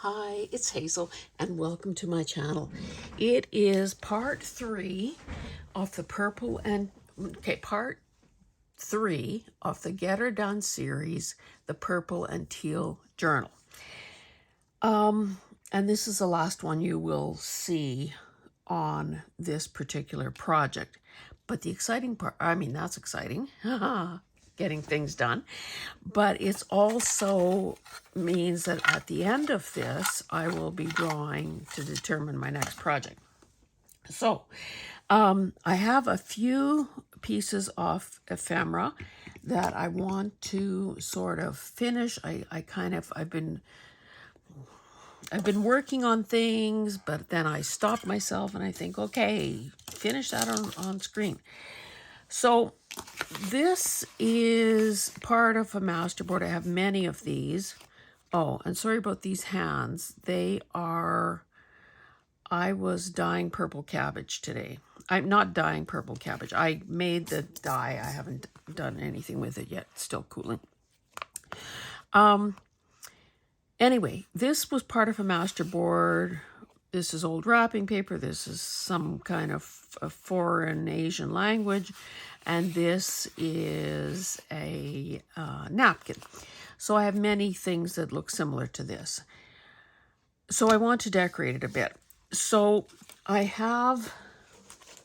Hi, it's Hazel, and welcome to my channel. It is part 3 of the part 3 of the Get Her Done series, the Purple and Teal Journal. And this is the last one you will see on this particular project. But the exciting part, that's exciting, getting things done. But it's also means that at the end of this, I will be drawing to determine my next project. So I have a few pieces of ephemera that I want to sort of finish. I've been working on things, but then I stop myself and I think, okay, finish that on screen. So this is part of a masterboard. I have many of these. Oh, and sorry about these hands. I was dyeing purple cabbage today. I'm not dyeing purple cabbage. I made the dye. I haven't done anything with it yet. It's still cooling. Anyway, this was part of a masterboard. This is old wrapping paper. This is some kind of a foreign Asian language. And this is a napkin. So I have many things that look similar to this. So I want to decorate it a bit. So I have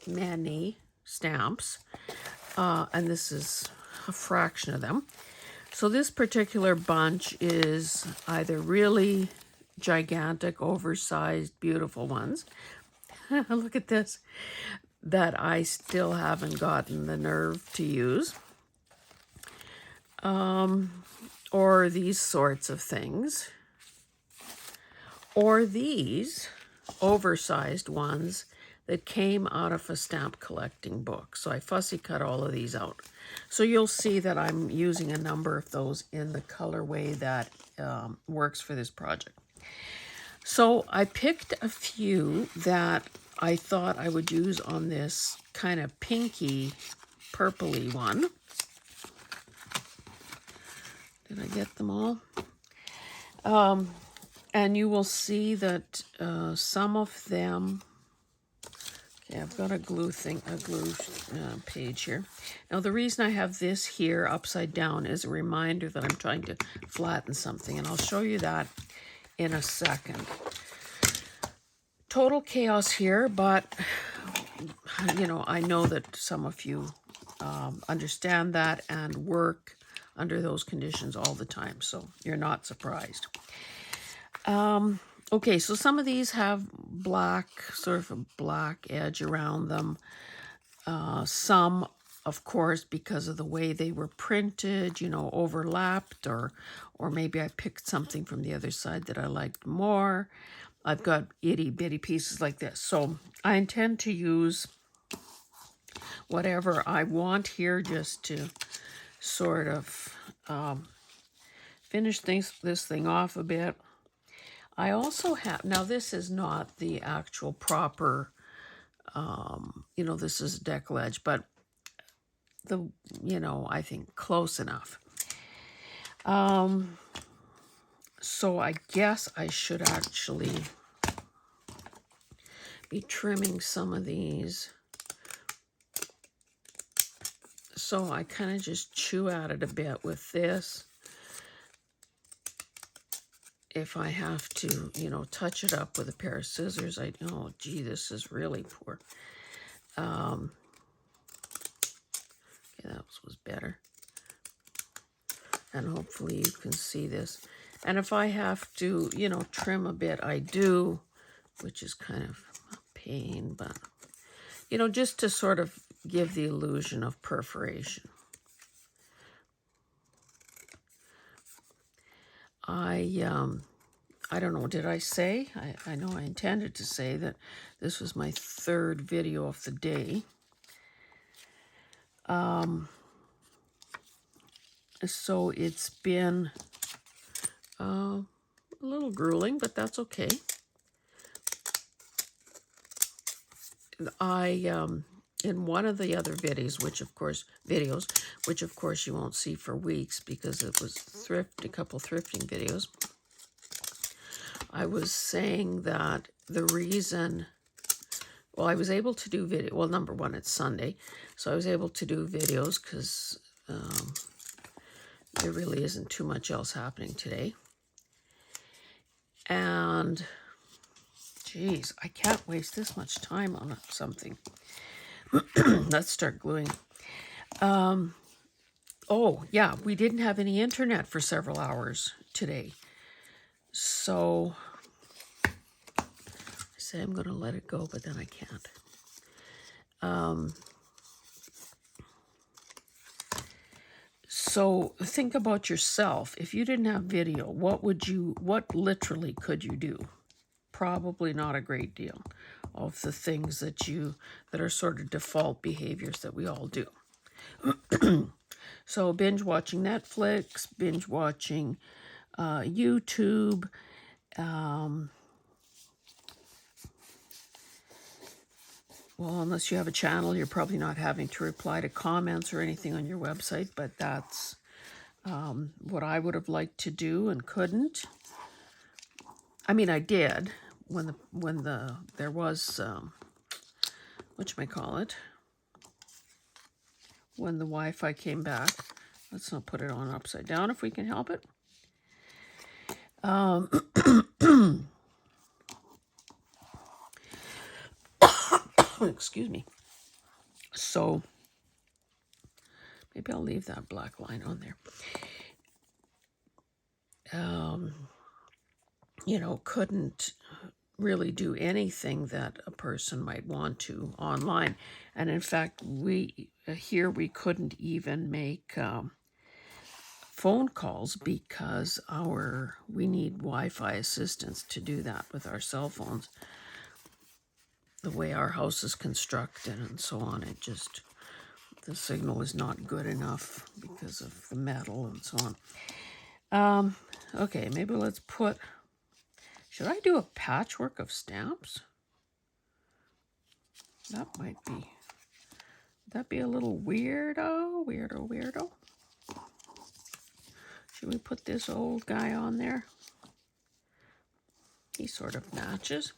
many stamps, and this is a fraction of them. So this particular bunch is either really gigantic, oversized, beautiful ones. Look at this, that I still haven't gotten the nerve to use. Or these sorts of things. Or these oversized ones that came out of a stamp collecting book. So I fussy cut all of these out. So you'll see that I'm using a number of those in the colorway that works for this project. So I picked a few that I thought I would use on this kind of pinky, purpley one. Did I get them all? And you will see that some of them, okay, I've got a glue page here. Now the reason I have this here upside down is a reminder that I'm trying to flatten something, and I'll show you that in a second. Total chaos here, but I know that some of you understand that and work under those conditions all the time, so you're not surprised. Okay, so some of these have sort of a black edge around them. Some, of course, because of the way they were printed, overlapped, or maybe I picked something from the other side that I liked more. I've got itty bitty pieces like this. So I intend to use whatever I want here just to sort of finish this thing off a bit. I also have, now this is not the actual proper, this is decollage, but I think close enough. So I guess I should actually be trimming some of these. So I kind of just chew at it a bit with this. If I have to, touch it up with a pair of scissors, oh, gee, this is really poor. Okay, that was better. And hopefully you can see this. And if I have to, trim a bit, I do, which is kind of a pain, but, just to sort of give the illusion of perforation. I don't know, did I say? I know I intended to say that this was my third video of the day. So it's been a little grueling, but that's okay. In one of the other videos, which of course you won't see for weeks because it was a couple thrifting videos, I was saying that the reason, well, I was able to do video. Well, number one, it's Sunday, so I was able to do videos because there really isn't too much else happening today. And, geez, I can't waste this much time on something. Let's start gluing. Oh, yeah, we didn't have any internet for several hours today. So I say I'm going to let it go, but then I can't. So think about yourself. If you didn't have video, what literally could you do? Probably not a great deal of the things that are sort of default behaviors that we all do. So binge watching Netflix, binge watching YouTube, well, unless you have a channel, you're probably not having to reply to comments or anything on your website, but that's what I would have liked to do and couldn't. I mean, I did when there was whatchamacallit, when the Wi-Fi came back. Let's not put it on upside down if we can help it. Excuse me. So maybe I'll leave that black line on there. Couldn't really do anything that a person might want to online. And in fact, we couldn't even make phone calls because we need Wi-Fi assistance to do that with our cell phones. The way our house is constructed and so on, the signal is not good enough because of the metal and so on. Okay, maybe let's should I do a patchwork of stamps? That'd be a little weirdo. Should we put this old guy on there? He sort of matches.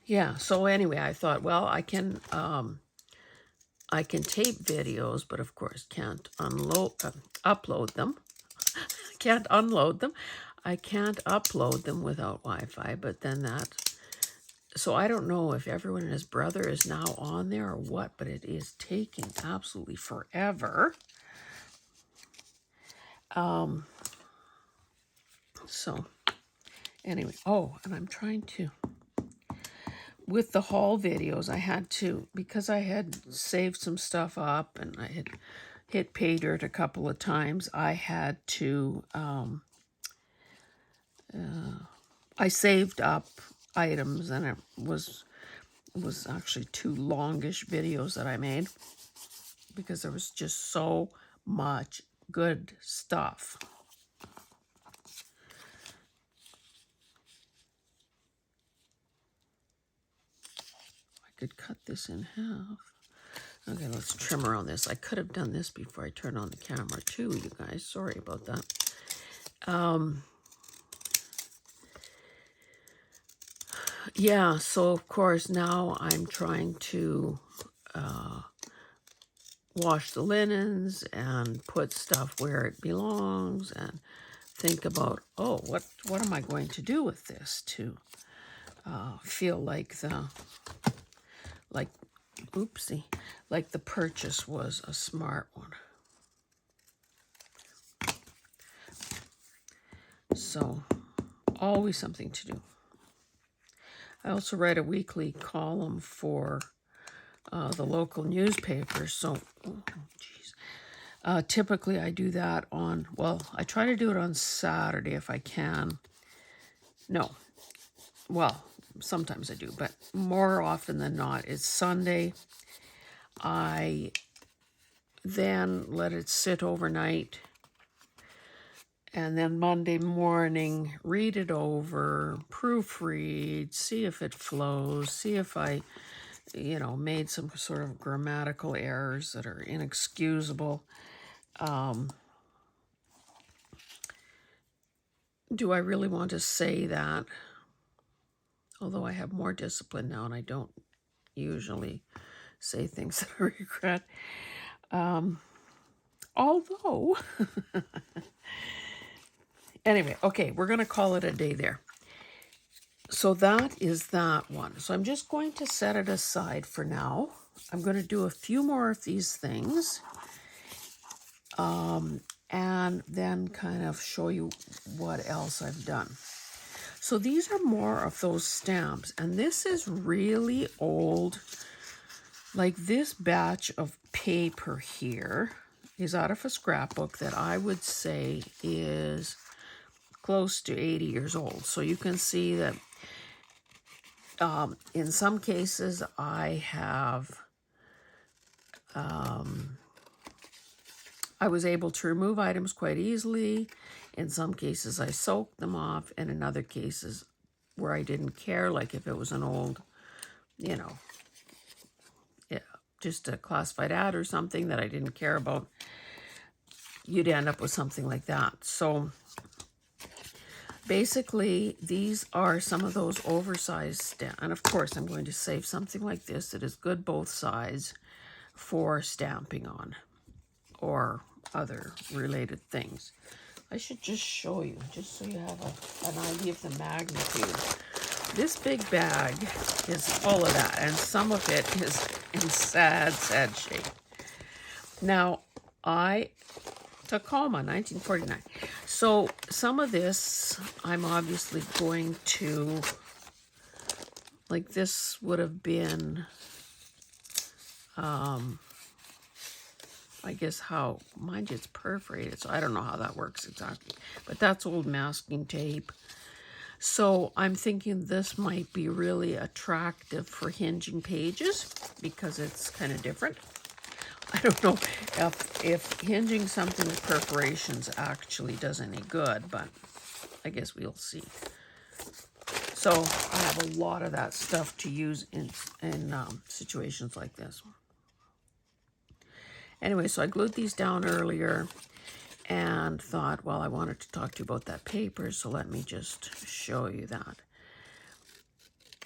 Yeah, so anyway, I thought, well, I can tape videos, but of course can't upload them. Can't unload them. I can't upload them without Wi-Fi, but then so I don't know if everyone and his brother is now on there or what, but it is taking absolutely forever. So anyway, and I'm trying to, with the haul videos, I had to, because I had saved some stuff up and I had hit pay dirt a couple of times, I had to, I saved up items, and it was actually 2 longish videos that I made because there was just so much good stuff. I could cut this in half. Okay, let's trim around this. I could have done this before I turned on the camera too, you guys. Sorry about that. Yeah, so of course now I'm trying to wash the linens and put stuff where it belongs and think about, what am I going to do with this to feel like the purchase was a smart one. So always something to do. I also write a weekly column for the local newspaper. So, typically I do that I try to do it on Saturday if I can. No, well, sometimes I do, but more often than not, it's Sunday. I then let it sit overnight. And then Monday morning, read it over, proofread, see if it flows, see if I, made some sort of grammatical errors that are inexcusable. do I really want to say that? Although I have more discipline now and I don't usually say things that I regret. Although, anyway, okay, we're going to call it a day there. So that is that one. So I'm just going to set it aside for now. I'm going to do a few more of these things. And then kind of show you what else I've done. So these are more of those stamps. And this is really old. Like this batch of paper here is out of a scrapbook that I would say is close to 80 years old. So you can see that in some cases I have, I was able to remove items quite easily. In some cases I soaked them off, and in other cases where I didn't care, like if it was an old, you know, just a classified ad or something that I didn't care about, you'd end up with something like that. So basically, these are some of those oversized stamps. And of course, I'm going to save something like this that is good both sides for stamping on or other related things. I should just show you, just so you have an idea of the magnitude. This big bag is full of that, and some of it is in sad, sad shape. Now, Tacoma, 1949. So some of this, I'm obviously going to, like this would have been, I guess how, mind you, it's perforated, so I don't know how that works exactly. But that's old masking tape. So I'm thinking this might be really attractive for hinging pages because it's kind of different. I don't know if hinging something with perforations actually does any good, but I guess we'll see. So I have a lot of that stuff to use in situations like this. Anyway, so I glued these down earlier and thought, well, I wanted to talk to you about that paper, so let me just show you that.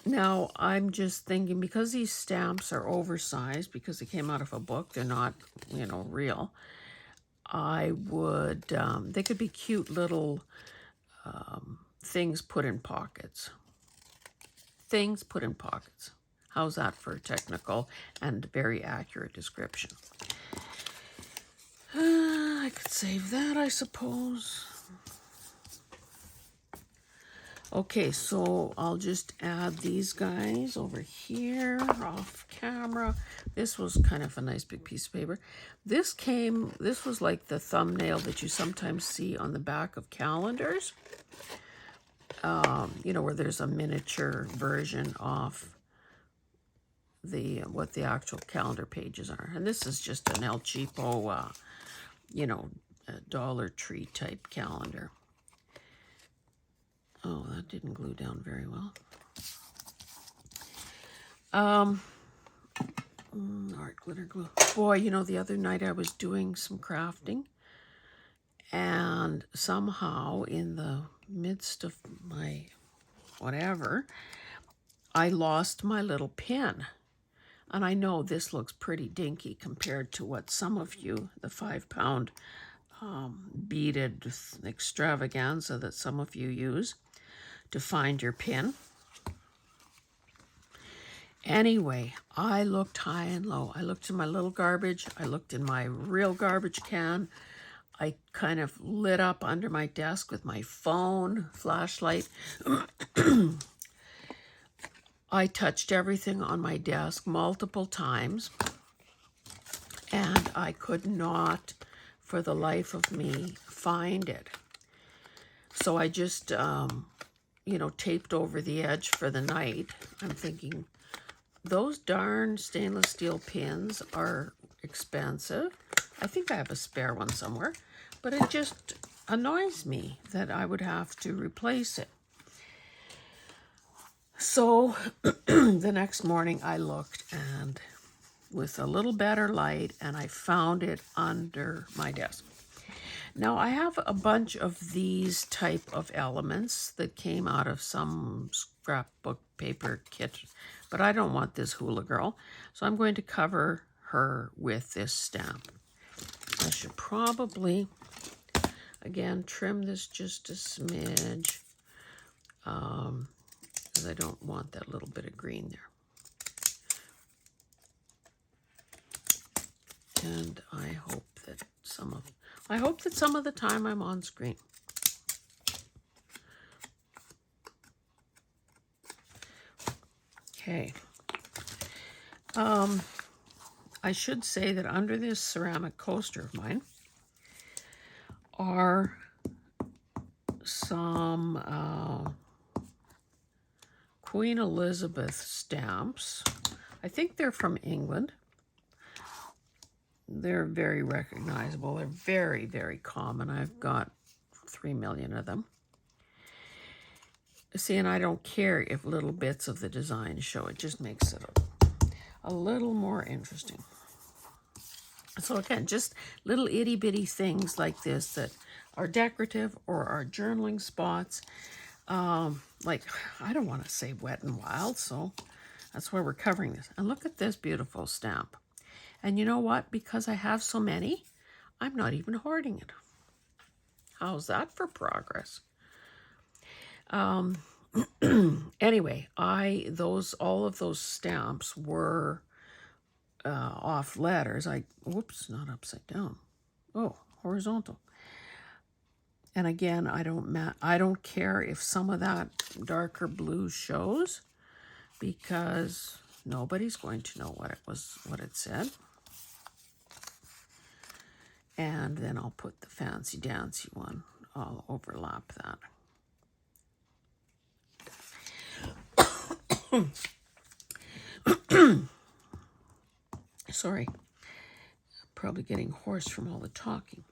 Now, I'm just thinking, because these stamps are oversized, because they came out of a book, they're not, you know, real, I would, they could be cute little things put in pockets. Things put in pockets. How's that for a technical and very accurate description? I could save that, I suppose. Okay, so I'll just add these guys over here off camera. This was kind of a nice big piece of paper. This was like the thumbnail that you sometimes see on the back of calendars. You know, where there's a miniature version of what the actual calendar pages are. And this is just an El Cheapo, you know, Dollar Tree type calendar. Oh, that didn't glue down very well. Art glitter glue. Boy, you know, the other night I was doing some crafting, and somehow in the midst of my whatever, I lost my little pin. And I know this looks pretty dinky compared to what some of you, the 5-pound beaded extravaganza that some of you use to find your pin. Anyway, I looked high and low. I looked in my little garbage. I looked in my real garbage can. I kind of lit up under my desk with my phone, flashlight. I touched everything on my desk multiple times, and I could not, for the life of me, find it. So I just, you know, taped over the edge for the night. I'm thinking, those darn stainless steel pins are expensive. I think I have a spare one somewhere, but it just annoys me that I would have to replace it. So the next morning I looked, and with a little better light, and I found it under my desk. Now I have a bunch of these type of elements that came out of some scrapbook paper kit, but I don't want this hula girl, so I'm going to cover her with this stamp. I should probably, again, trim this just a smidge, because I don't want that little bit of green there. And I hope that some of the time I'm on screen. Okay. I should say that under this ceramic coaster of mine are some Queen Elizabeth stamps. I think they're from England. They're very recognizable. They're very, very common. I've got 3 million of them. See, and I don't care if little bits of the design show. It just makes it a little more interesting. So again, just little itty bitty things like this that are decorative or are journaling spots. Like, I don't want to say wet and wild, so that's why we're covering this. And look at this beautiful stamp. And you know what? Because I have so many, I'm not even hoarding it. How's that for progress? Anyway, all of those stamps were off letters. Whoops, not upside down. Oh, horizontal. And again, I don't care if some of that darker blue shows, because nobody's going to know what it said. And then I'll put the fancy dancy one. I'll overlap that. Sorry, I'm probably getting hoarse from all the talking.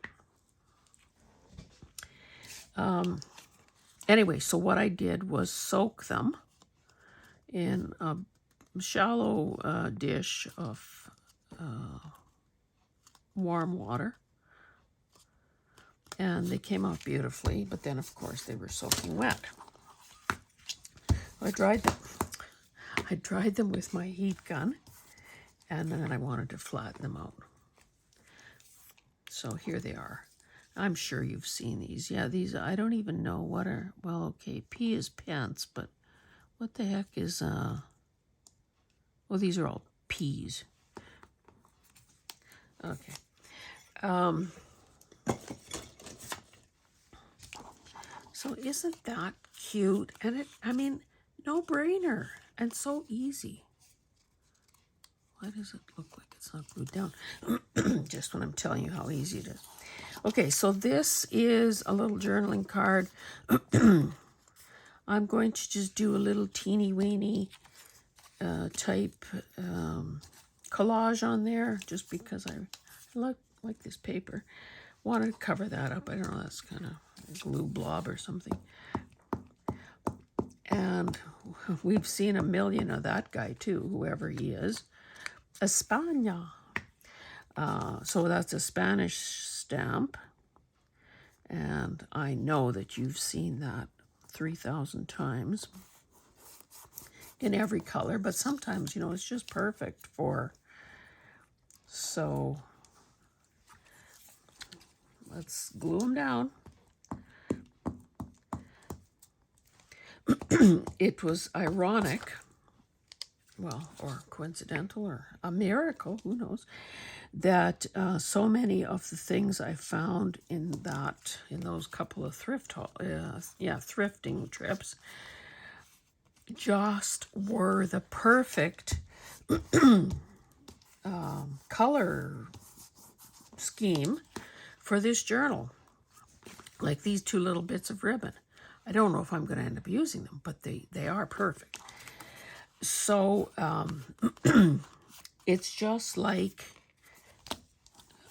Anyway, so what I did was soak them in a shallow dish of warm water. And they came out beautifully, but then of course they were soaking wet. I dried them with my heat gun, and then I wanted to flatten them out. So here they are. I'm sure you've seen these. Yeah, these, I don't even know what are, well, okay, P is pence, but what the heck is, well, these are all P's. Okay. So isn't that cute? And no brainer and so easy. Why does it look like it's not glued down? Just when I'm telling you how easy it is. Okay, so this is a little journaling card. I'm going to just do a little teeny weeny type collage on there, just because I like this paper. Wanted to cover that up. I don't know, that's kind of glue blob or something. And we've seen a million of that guy too, whoever he is. España. So that's a Spanish stamp. And I know that you've seen that 3,000 times in every color, but sometimes, it's just perfect for, so let's glue them down. It was ironic, well, or coincidental, or a miracle, who knows, that so many of the things I found in those couple of thrifting trips just were the perfect color scheme for this journal. Like these two little bits of ribbon. I don't know if I'm going to end up using them, but they are perfect. So it's just like,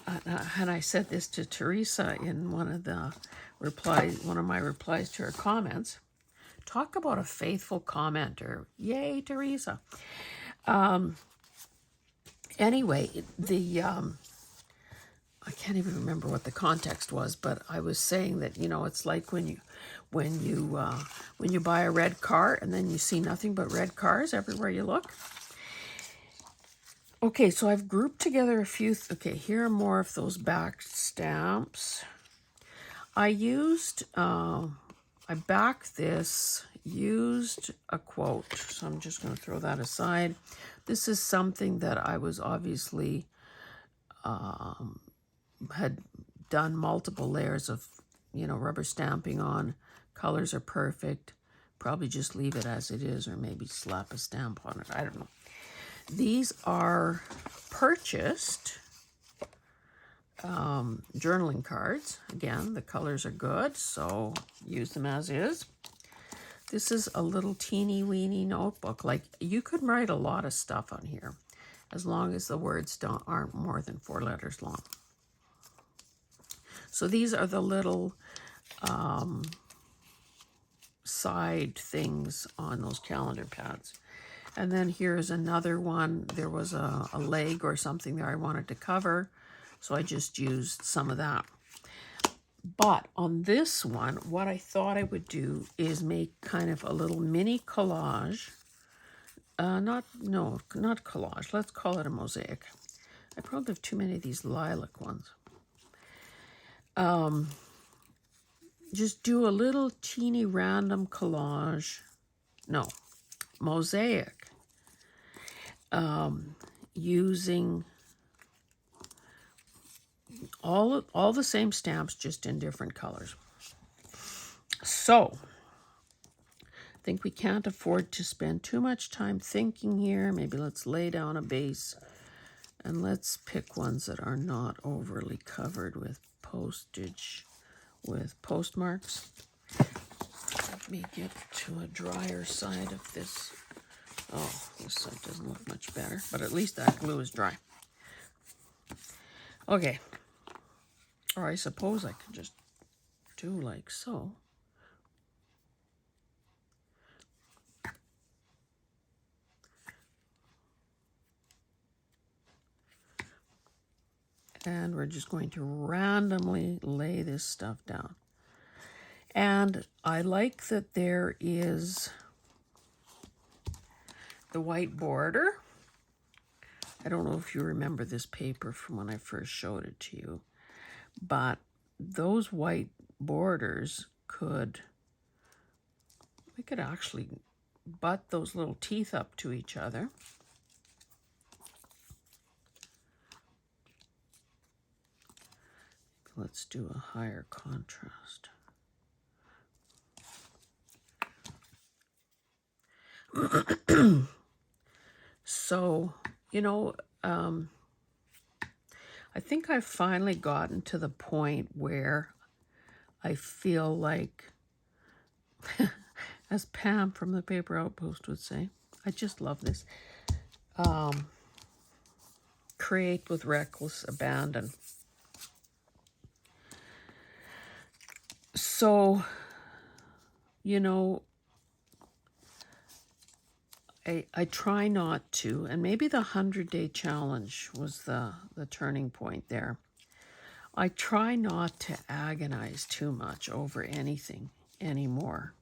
and I said this to Teresa in one of my replies to her comments. Talk about a faithful commenter. Yay, Teresa. Anyway, I can't even remember what the context was, but I was saying that, you know, it's like when you buy a red car and then you see nothing but red cars everywhere you look. Okay, so I've grouped together a few. Okay, here are more of those back stamps. I backed this, used a quote, so I'm just going to throw that aside. This is something that I was obviously had done multiple layers of, you know, rubber stamping on. Colors are perfect. Probably just leave it as it is, or maybe slap a stamp on it. I don't know. These are purchased journaling cards. Again, the colors are good, so use them as is. This is a little teeny weeny notebook. Like, you could write a lot of stuff on here as long as the words aren't more than 4 letters long. So these are the little side things on those calendar pads. And then here's another one. There was a leg or something there I wanted to cover, so I just used some of that. But on this one, what I thought I would do is make kind of a little mini collage. Not collage. Let's call it a mosaic. I probably have too many of these lilac ones. Just do a little teeny random collage. No, mosaic. Using all the same stamps, just in different colors. So, I think we can't afford to spend too much time thinking here. Maybe let's lay down a base, and let's pick ones that are not overly covered with postage, with postmarks. Let me get to a drier side of this. Oh, this side doesn't look much better, but at least that glue is dry. Okay. Or I suppose I could just do like so. And we're just going to randomly lay this stuff down. And I like that there is the white border. I don't know if you remember this paper from when I first showed it to you, but those white borders we could actually butt those little teeth up to each other. Let's do a higher contrast. So, you know, I think I've finally gotten to the point where I feel like, as Pam from the Paper Outpost would say, I just love this. Create with reckless abandon. So, you know, I try not to, and maybe the 100-day challenge was the turning point there. I try not to agonize too much over anything anymore.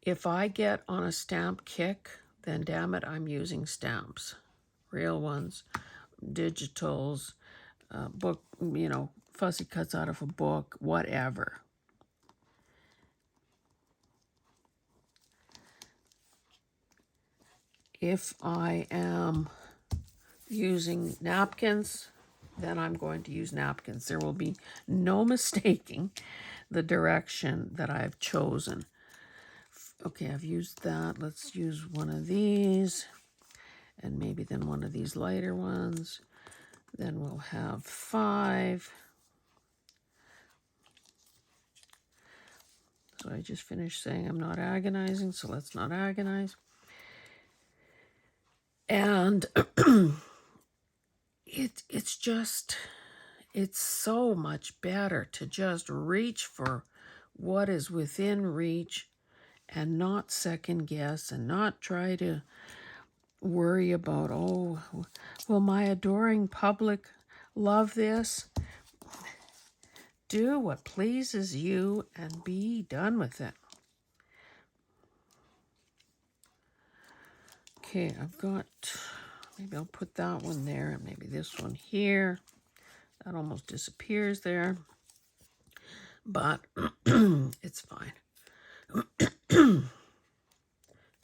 If I get on a stamp kick, then damn it, I'm using stamps. Real ones, digitals, book, you know, fussy cuts out of a book, whatever. If I am using napkins, then I'm going to use napkins. There will be no mistaking the direction that I've chosen. Okay, I've used that. Let's use one of these, and maybe then one of these lighter ones. Then we'll have 5. So I just finished saying I'm not agonizing, so let's not agonize. And it's so much better to just reach for what is within reach and not second guess and not try to worry about, oh, will my adoring public love this? Do what pleases you and be done with it. Okay, I've got, maybe I'll put that one there and maybe this one here. That almost disappears there, but it's fine.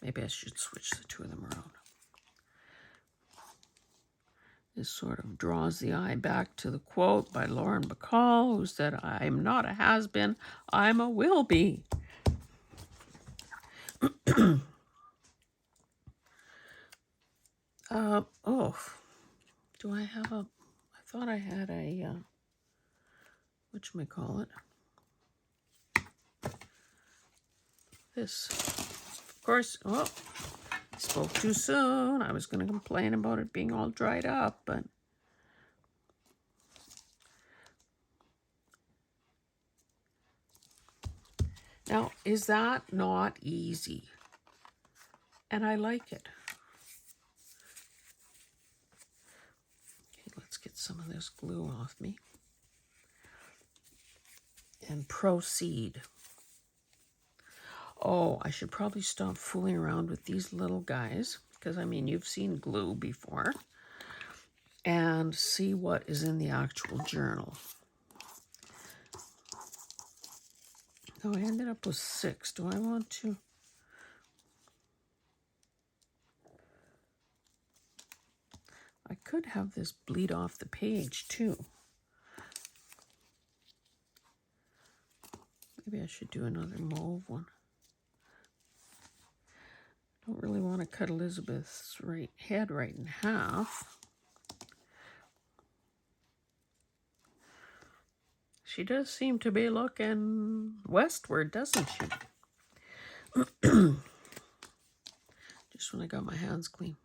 Maybe I should switch the two of them around. This sort of draws the eye back to the quote by Lauren Bacall, who said, "I'm not a has-been, I'm a will-be." Oh, do I have a, I thought I had a, whatchamacallit? This. Of course, oh, spoke too soon. I was going to complain about it being all dried up, but now, is that not easy? And I like it. Okay, let's get some of this glue off me and proceed. Oh, I should probably stop fooling around with these little guys, because, I mean, you've seen glue before, and see what is in the actual journal. Oh, I ended up with 6. Do I want to? I could have this bleed off the page, too. Maybe I should do another mauve one. Don't really want to cut Elizabeth's head right in half. She does seem to be looking westward, doesn't she? Just when I got my hands clean.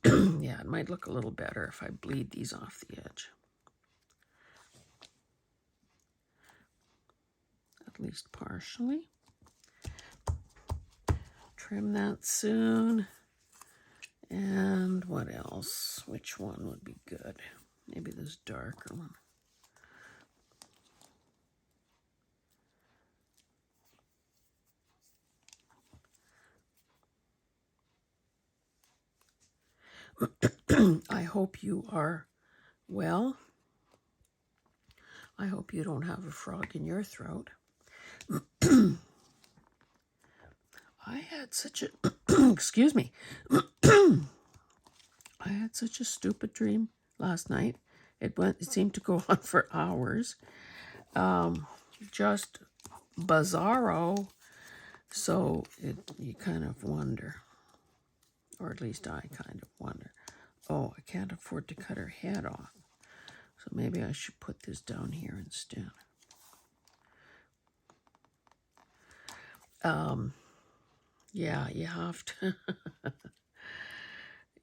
Yeah, it might look a little better if I bleed these off the edge. At least partially. Trim that soon. And what else? Which one would be good? Maybe this darker one. I hope you are well. I hope you don't have a frog in your throat. I had such a, excuse me. I had such a stupid dream last night. It seemed to go on for hours. Just bizarro. So you kind of wonder, or at least I kind of wonder, oh, I can't afford to cut her head off. So maybe I should put this down here instead. Yeah, you have to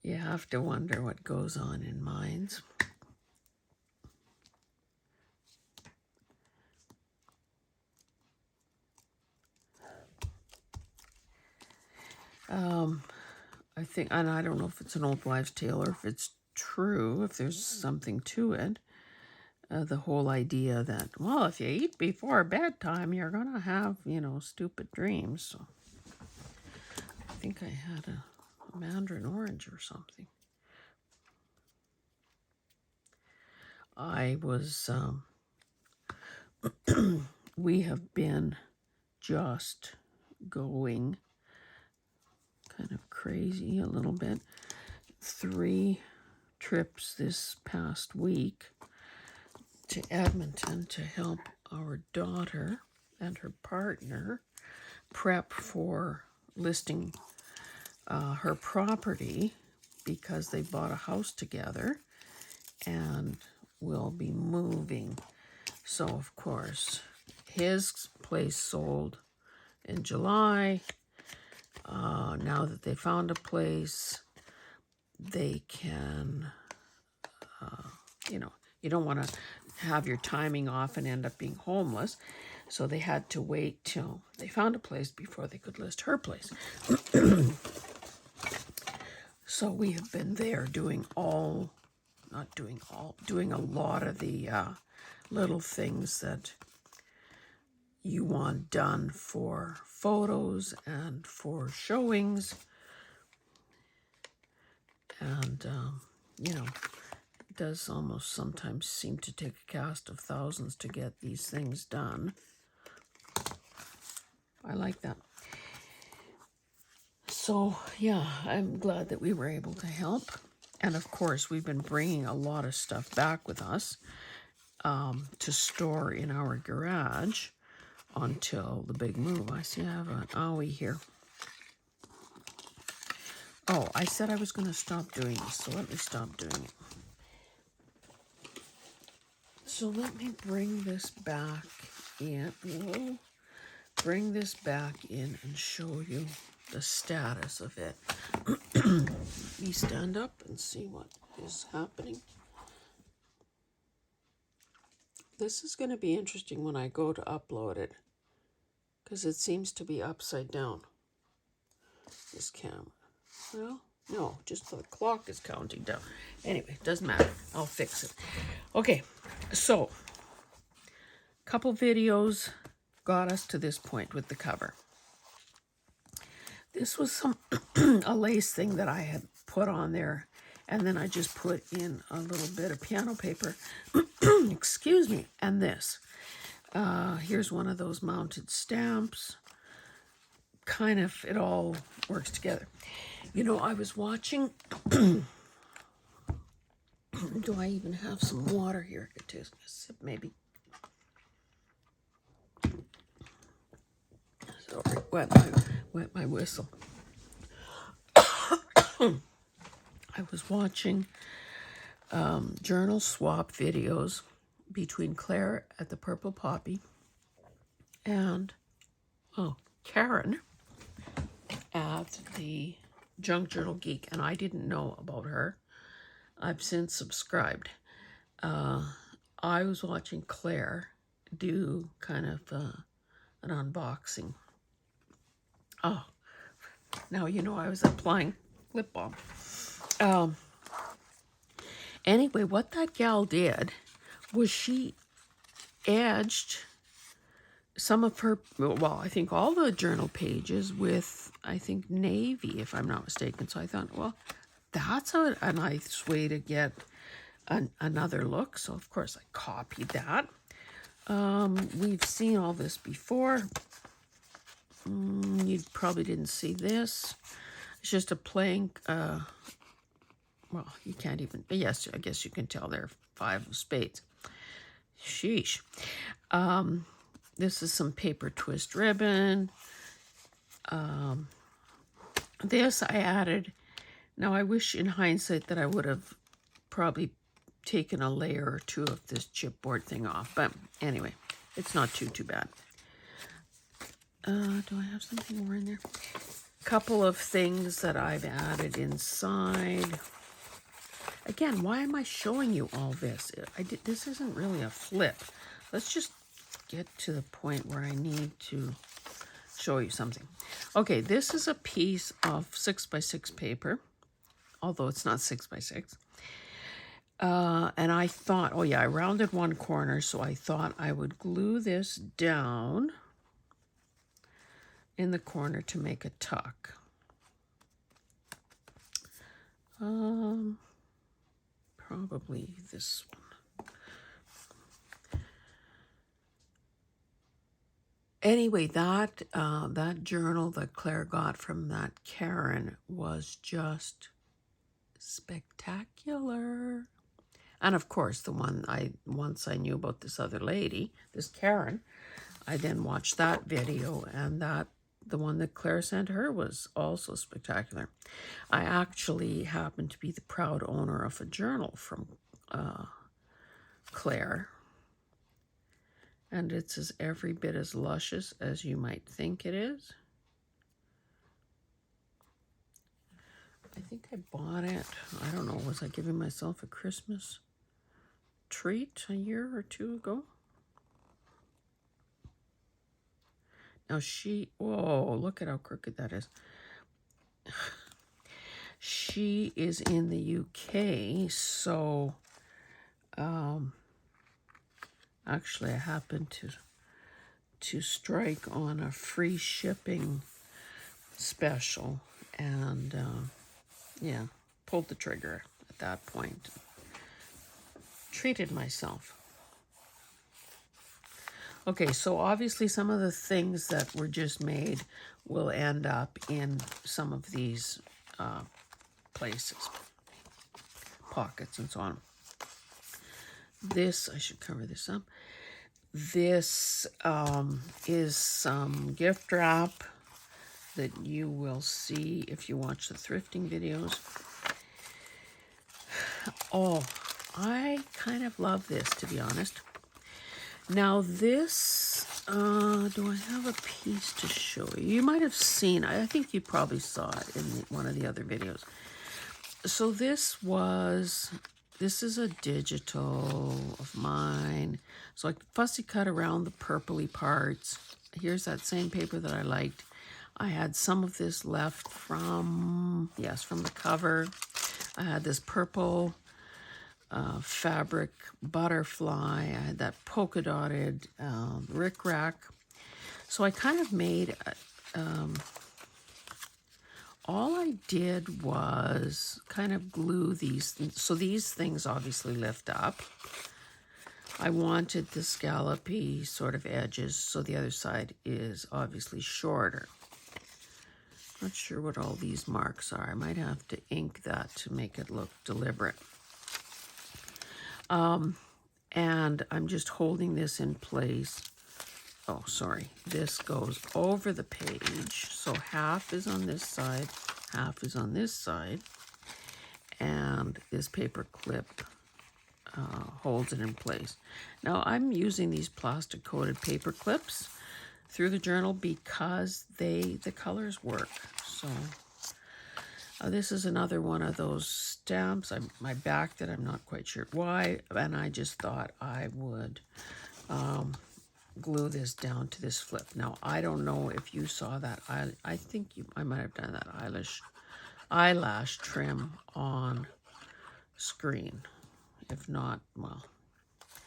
you have to wonder what goes on in minds. I think, and I don't know if it's an old wives' tale or if it's true, if there's something to it. The whole idea that, well, if you eat before bedtime, you're going to have, stupid dreams. So I think I had a mandarin orange or something. I was, we have been just going kind of crazy a little bit. 3 trips this past week to Edmonton to help our daughter and her partner prep for listing her property, because they bought a house together and will be moving. So, of course, his place sold in July. Now that they found a place, they can, you don't want to have your timing off and end up being homeless. So they had to wait till they found a place before they could list her place. So we have been there doing doing a lot of the little things that you want done for photos and for showings. And, you know, it does almost sometimes seem to take a cast of thousands to get these things done. I like that. So, yeah, I'm glad that we were able to help. And, of course, we've been bringing a lot of stuff back with us to store in our garage until the big move. I see I have an owie here. Oh, I said I was going to stop doing this, so let me stop doing it. So let me bring this back in. Whoa. Bring this back in and show you the status of it. Let me stand up and see what is happening. This is going to be interesting when I go to upload it, because it seems to be upside down, this camera. Well, no, just the clock is counting down. Anyway, doesn't matter. I'll fix it. Okay, so a couple videos got us to this point with the cover. This was some a lace thing that I had put on there, and then I just put in a little bit of piano paper. Excuse me. And this. Here's one of those mounted stamps. Kind of, it all works together. You know, I was watching. Do I even have some water here? I could take a sip, maybe. Sorry, wet my whistle. I was watching journal swap videos between Claire at the Purple Poppy and Karen at the Junk Journal Geek, and I didn't know about her. I've since subscribed. I was watching Claire do kind of an unboxing. Oh, now you know I was applying lip balm. Anyway, what that gal did was she edged some of her, well, I think all the journal pages with, I think, navy, if I'm not mistaken. So I thought, well, that's a nice way to get another look. So, of course, I copied that. We've seen all this before. You probably didn't see this. It's just a plain, well, you can't even, yes, I guess you can tell there are 5 of spades. Sheesh. This is some paper twist ribbon. This I added. Now, I wish in hindsight that I would have probably taken a layer or 2 of this chipboard thing off. But anyway, it's not too bad. Do I have something more in there? Couple of things that I've added inside. Again, why am I showing you all this? This isn't really a flip. Let's just get to the point where I need to show you something. Okay, this is a piece of 6x6 paper, although it's not 6x6. And I thought, oh yeah, I rounded one corner, so I thought I would glue this down in the corner to make a tuck. Probably this one. Anyway, that journal that Claire got from that Karen was just spectacular. And of course, the one once I knew about this other lady, this Karen, I then watched that video, and the one that Claire sent her was also spectacular. I actually happen to be the proud owner of a journal from Claire, and it's every bit as luscious as you might think it is. I think I bought it, I don't know, was I giving myself a Christmas treat a year or 2 ago? Now whoa, look at how crooked that is. She is in the UK, so actually I happened to strike on a free shipping special, and yeah, pulled the trigger at that point. Treated myself. Okay, so obviously some of the things that were just made will end up in some of these places, pockets and so on. This, I should cover this up. This is some gift wrap that you will see if you watch the thrifting videos. Oh, I kind of love this, to be honest. Now this, do I have a piece to show you? You might have seen, I think you probably saw it in one of the other videos. So this is a digital of mine. So I fussy cut around the purpley parts. Here's that same paper that I liked. I had some of this left from the cover. I had this purple fabric butterfly. I had that polka dotted rickrack. So I kind of made, all I did was kind of glue these. So these things obviously lift up. I wanted the scallopy sort of edges, so the other side is obviously shorter. Not sure what all these marks are. I might have to ink that to make it look deliberate. And I'm just holding this in place. Oh, sorry. This goes over the page. So half is on this side, half is on this side. And this paper clip holds it in place. Now I'm using these plastic coated paper clips through the journal because the colors work. So this is another one of those stamps. My back that I'm not quite sure why, and I just thought I would glue this down to this flip. Now I don't know if you saw that. I think I might have done that eyelash trim on screen. If not, well,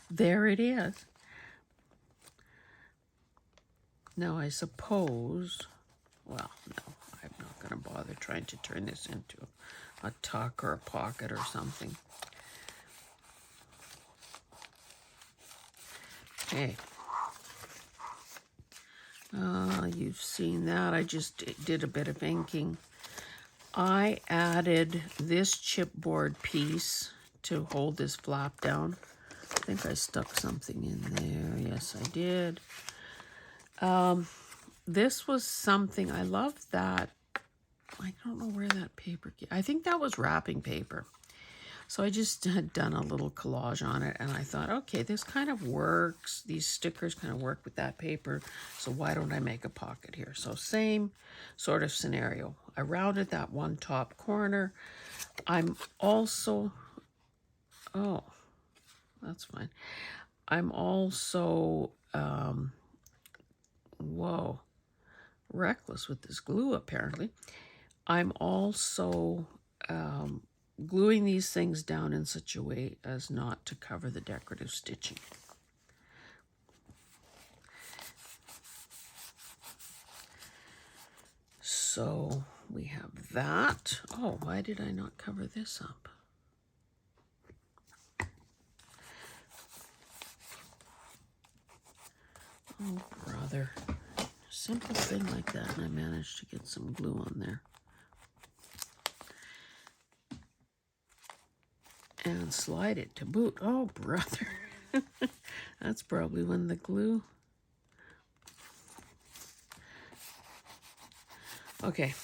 there it is. Now I suppose, well, no, I'm not going to bother trying to turn this into a tuck or a pocket or something. Okay. You've seen that. I just did a bit of inking. I added this chipboard piece to hold this flap down. I think I stuck something in there. Yes, I did. This was something, I love that. I don't know where that paper came. I think that was wrapping paper. So I just had done a little collage on it, and I thought, okay, this kind of works. These stickers kind of work with that paper, so why don't I make a pocket here? So same sort of scenario. I rounded that one top corner. I'm also, oh, that's fine. I'm also, whoa, reckless with this glue apparently. I'm also gluing these things down in such a way as not to cover the decorative stitching. So we have that. Oh, why did I not cover this up? Oh, brother. Simple thing like that, and I managed to get some glue on there. And slide it to boot. Oh, brother. That's probably when the glue... Okay.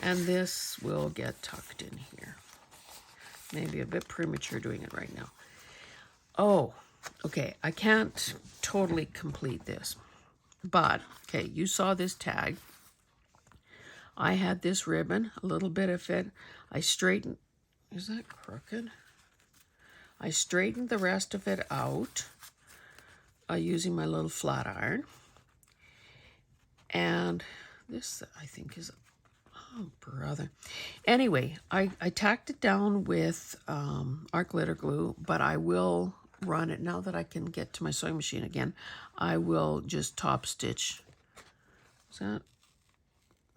And this will get tucked in here. Maybe a bit premature doing it right now. Oh, okay. I can't totally complete this. But, okay, you saw this tag. I had this ribbon, a little bit of it. I straightened... Is that crooked? I straightened the rest of it out using my little flat iron. And this, I think, is... Oh, brother. Anyway, I tacked it down with art glitter glue, but I will run it, now that I can get to my sewing machine again, I will just top stitch. Is that,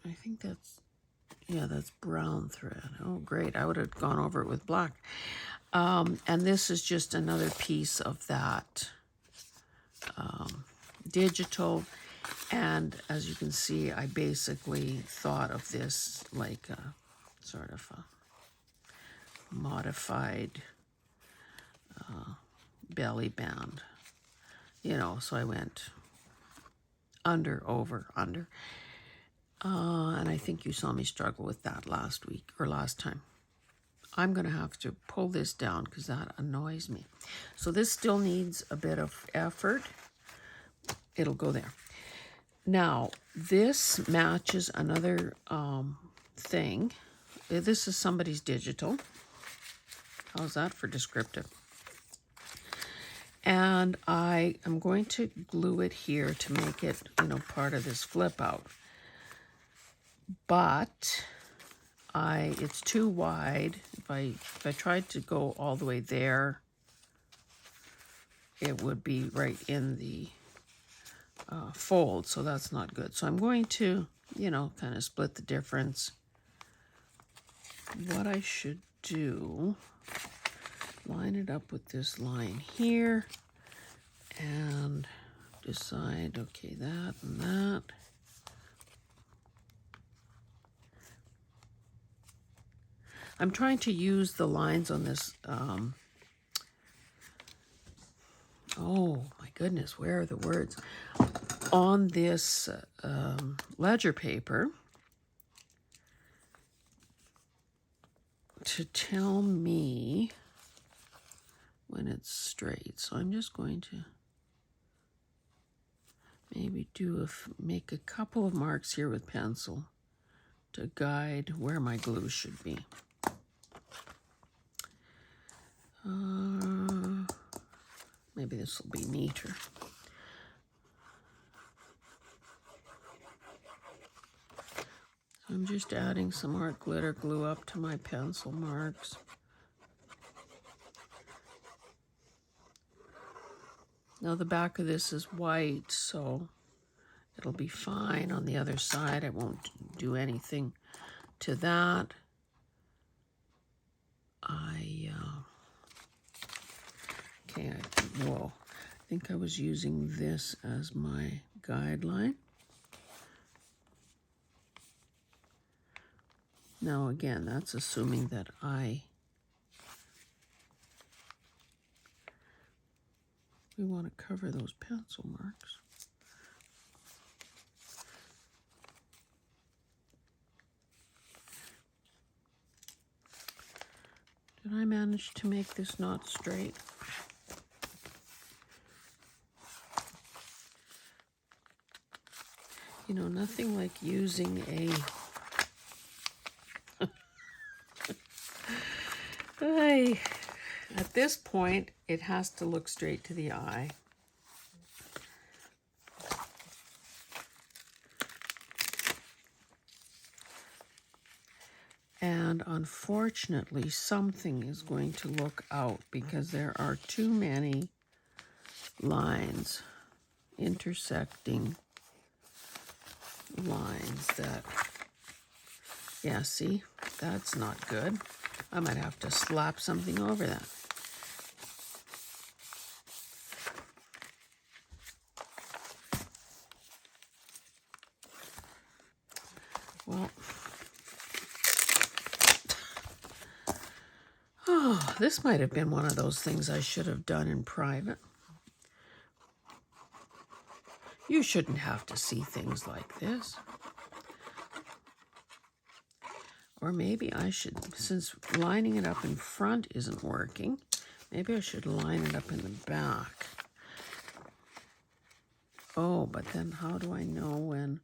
I think that's, yeah, that's brown thread. Oh, great. I would have gone over it with black. And this is just another piece of that digital. And as you can see, I basically thought of this like a sort of a modified belly band, you know, so I went under, over, under. And I think you saw me struggle with that last week or last time. I'm going to have to pull this down because that annoys me. So this still needs a bit of effort. It'll go there. Now, this matches another thing. This is somebody's digital. How's that for descriptive? And I am going to glue it here to make it, you know, part of this flip out. But it's too wide. If I tried to go all the way there, it would be right in the fold, so that's not good. So I'm going to, you know, kind of split the difference. What I should do, line it up with this line here and decide, okay, that and that. I'm trying to use the lines on this, oh my goodness, where are the words? On this ledger paper to tell me when it's straight. So I'm just going to maybe make a couple of marks here with pencil to guide where my glue should be. Maybe this will be neater. I'm just adding some art glitter glue up to my pencil marks. Now the back of this is white, so it'll be fine on the other side. I won't do anything to that. Okay, whoa. I think I was using this as my guideline. Now again, that's assuming that we want to cover those pencil marks. Did I manage to make this knot straight? You know, nothing like using at this point, it has to look straight to the eye. And unfortunately, something is going to look out because there are too many lines, intersecting lines that, yeah, see, that's not good. I might have to slap something over that. Well, oh, this might have been one of those things I should have done in private. You shouldn't have to see things like this. Or maybe I should, since lining it up in front isn't working, maybe I should line it up in the back. Oh, but then how do I know when?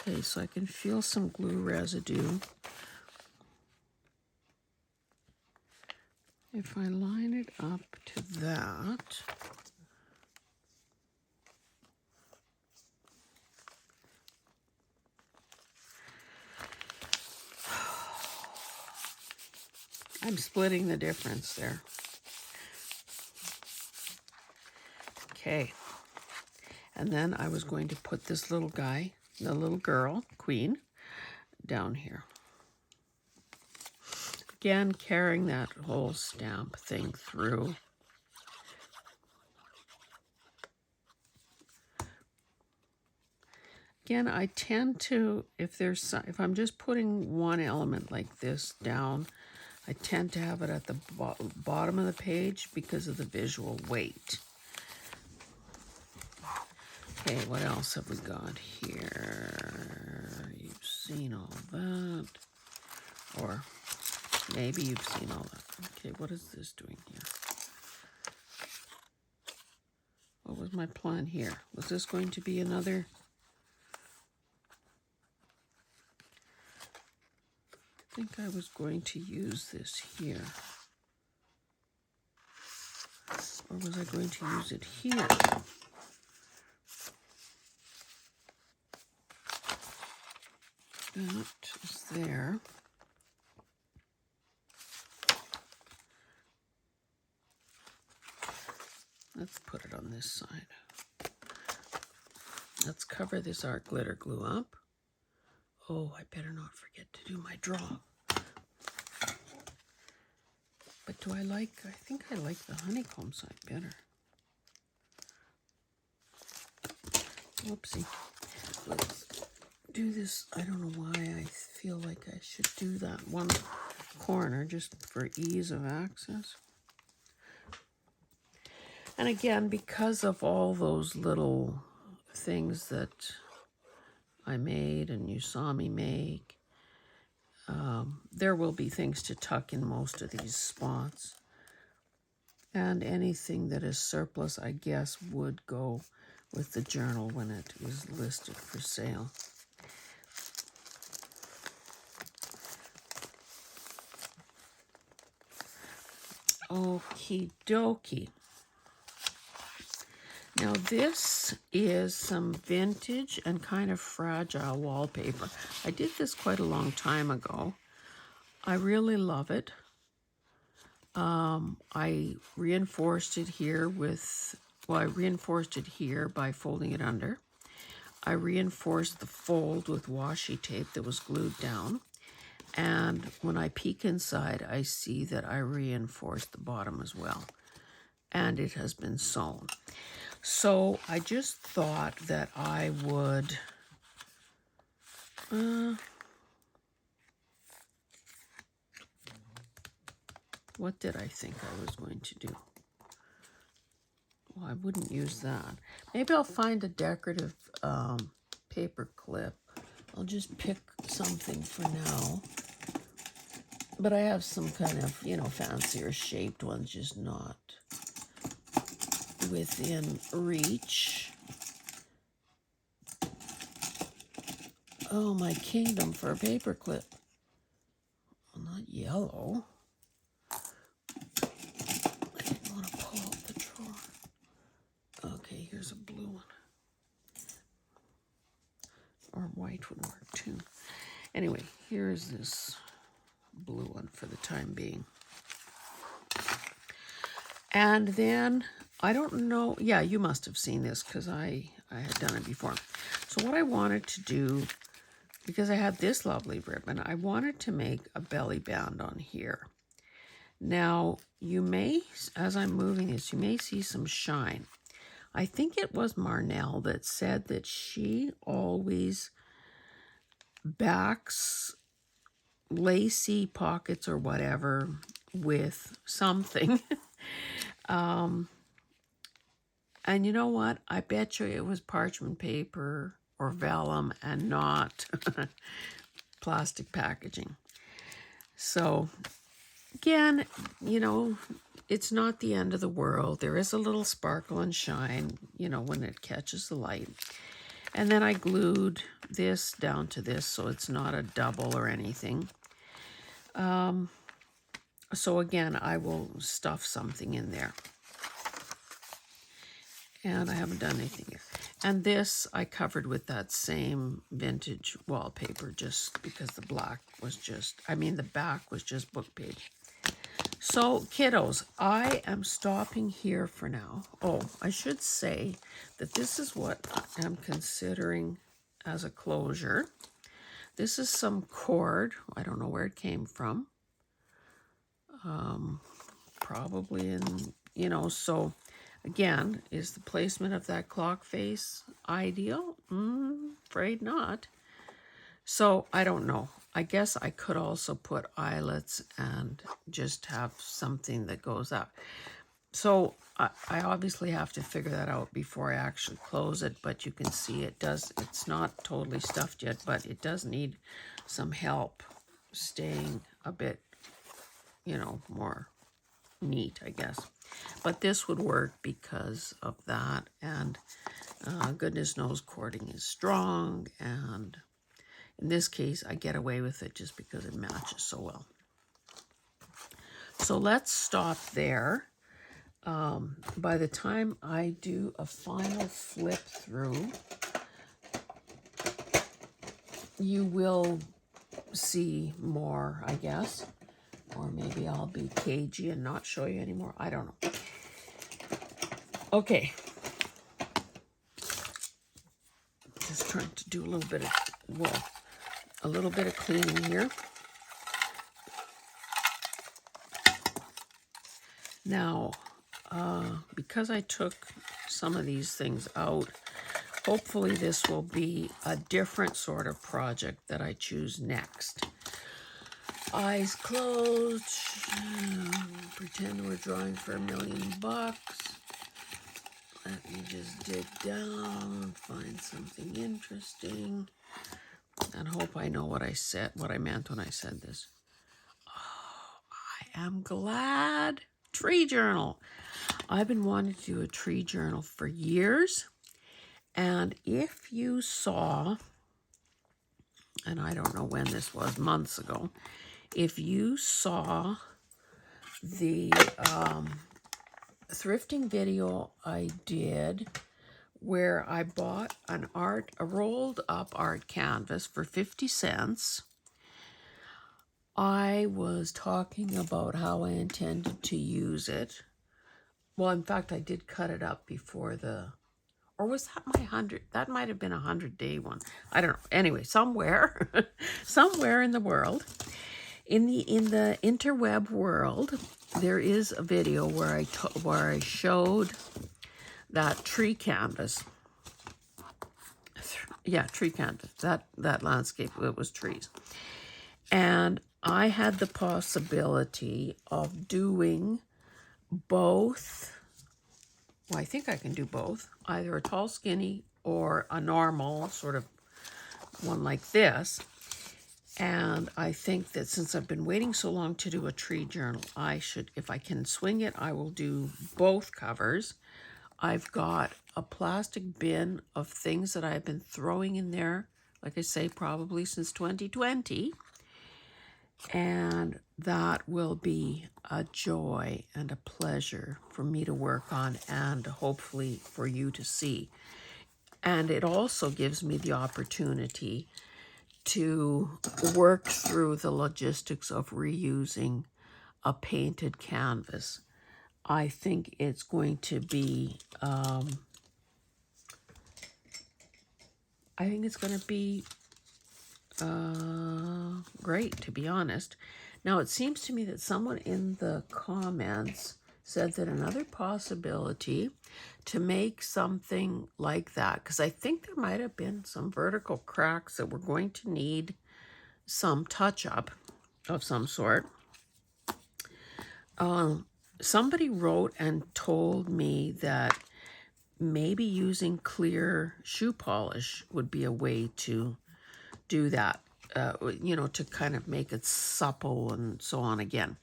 Okay, so I can feel some glue residue. If I line it up to that, I'm splitting the difference there. Okay. And then I was going to put this little guy, the little girl, Queen, down here. Again, carrying that whole stamp thing through. Again, I tend to, if I'm just putting one element like this down, I tend to have it at the bottom of the page because of the visual weight. Okay, what else have we got here? You've seen all that. Or maybe you've seen all that. Okay, what is this doing here? What was my plan here? Was this going to be another? I think I was going to use this here. Or was I going to use it here? That is there. Let's put it on this side. Let's cover this art glitter glue up. Oh, I better not forget to do my draw. But do I think I like the honeycomb side better. Whoopsie. Let's do this. I don't know why I feel like I should do that one corner just for ease of access. And again, because of all those little things that I made and you saw me make, there will be things to tuck in most of these spots. And anything that is surplus, I guess, would go with the journal when it is listed for sale. Okie dokie. Now this is some vintage and kind of fragile wallpaper. I did this quite a long time ago. I really love it. I reinforced it here I reinforced it here by folding it under. I reinforced the fold with washi tape that was glued down. And when I peek inside, I see that I reinforced the bottom as well. And it has been sewn. So I just thought that I would what did I think I was going to do? Well, I wouldn't use that. Maybe I'll find a decorative paper clip. I'll just pick something for now. But I have some kind of, fancier shaped ones, just not within reach. Oh, my kingdom for a paper clip. Well, not yellow. I didn't want to pull out the drawer. Okay, here's a blue one. Or white would work too. Anyway, here's this blue one for the time being. And then, I don't know, yeah, you must have seen this because I had done it before. So what I wanted to do, because I had this lovely ribbon, I wanted to make a belly band on here. Now, you may, as I'm moving this, you may see some shine. I think it was Marnell that said that she always backs lacy pockets or whatever with something. And you know what? I bet you it was parchment paper or vellum and not plastic packaging. So again, it's not the end of the world. There is a little sparkle and shine, when it catches the light. And then I glued this down to this so it's not a double or anything. So again, I will stuff something in there. And I haven't done anything here. And this I covered with that same vintage wallpaper just because the black was the back was just book page. So, kiddos, I am stopping here for now. Oh, I should say that this is what I am considering as a closure. This is some cord. I don't know where it came from. Probably in, so again, is the placement of that clock face ideal? Afraid not. So I don't know. I guess I could also put eyelets and just have something that goes up. So I obviously have to figure that out before I actually close it, but you can see it's not totally stuffed yet, but it does need some help staying a bit, more neat, I guess. But this would work because of that, and goodness knows cording is strong, and in this case I get away with it just because it matches so well. So let's stop there. By the time I do a final flip through, you will see more, I guess. Or maybe I'll be cagey and not show you anymore. I don't know. Okay. Just trying to do a little bit of cleaning here. Now, because I took some of these things out, hopefully this will be a different sort of project that I choose next. Eyes closed. Pretend we're drawing for $1 million. Let me just dig down, find something interesting, and hope I know what I meant when I said this. Oh, I am glad. Tree journal. I've been wanting to do a tree journal for years, and if you saw, and I don't know when this was, months ago, if you saw the thrifting video I did where I bought a rolled up art canvas for 50 cents, I was talking about how I intended to use it. Well, in fact, I did cut it up before or was that my 100? That might have been a 100-day one. I don't know. Anyway, somewhere in the world, in the interweb world, there is a video where I showed that tree canvas. Yeah, tree canvas. That landscape, it was trees. And I had the possibility of doing both. Well, I think I can do both. Either a tall skinny or a normal sort of one like this. And I think that since I've been waiting so long to do a tree journal, I should, if I can swing it, I will do both covers. I've got a plastic bin of things that I've been throwing in there, like I say, probably since 2020. And that will be a joy and a pleasure for me to work on and hopefully for you to see. And it also gives me the opportunity to work through the logistics of reusing a painted canvas. I think it's going to be, great, to be honest. Now, it seems to me that someone in the comments said that another possibility to make something like that, because I think there might have been some vertical cracks that were going to need some touch-up of some sort. Somebody wrote and told me that maybe using clear shoe polish would be a way to do that, to kind of make it supple and so on again.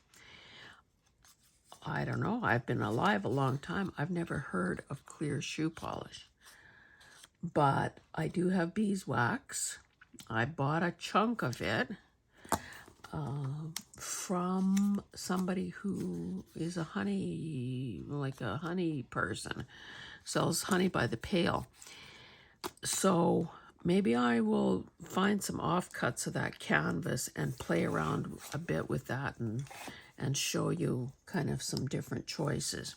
I don't know. I've been alive a long time. I've never heard of clear shoe polish. But I do have beeswax. I bought a chunk of it from somebody who is a honey person, sells honey by the pail. So maybe I will find some offcuts of that canvas and play around a bit with that and and show you kind of some different choices.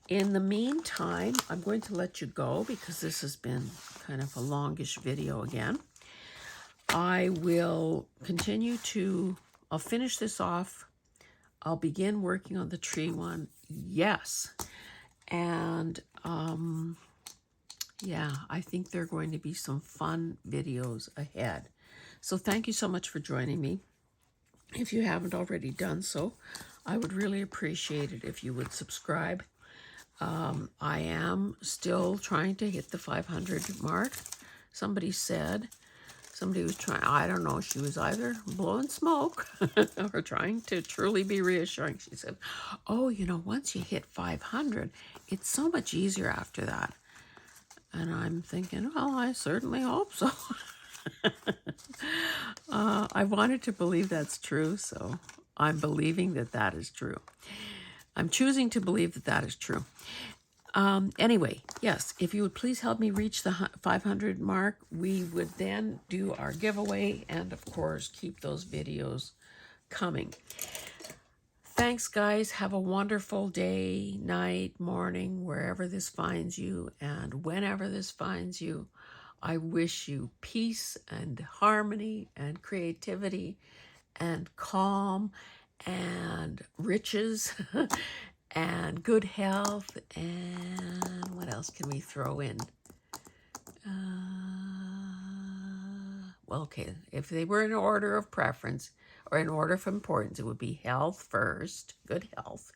In the meantime, I'm going to let you go because this has been kind of a longish video again. I will continue to, I'll finish this off. I'll begin working on the tree one. Yes. And yeah, I think there are going to be some fun videos ahead. So thank you so much for joining me. If you haven't already done so, I would really appreciate it if you would subscribe. I am still trying to hit the 500 mark. Somebody was trying, I don't know, she was either blowing smoke or trying to truly be reassuring. She said, oh, you know, once you hit 500, it's so much easier after that. And I'm thinking, well, I certainly hope so. I wanted to believe that's true, so I'm believing that that is true. I'm choosing to believe that that is true. Anyway, yes, if you would please help me reach the 500 mark, we would then do our giveaway and, of course, keep those videos coming. Thanks, guys. Have a wonderful day, night, morning, wherever this finds you. And whenever this finds you, I wish you peace and harmony and creativity and calm and riches and good health. And what else can we throw in? Well, okay, if they were in order of preference or in order of importance, it would be health first, good health.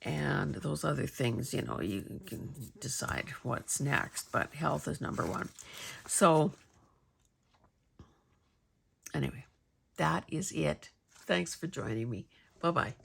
And those other things, you know, you can decide what's next, but health is number one. So anyway, that is it. Thanks for joining me. Bye-bye.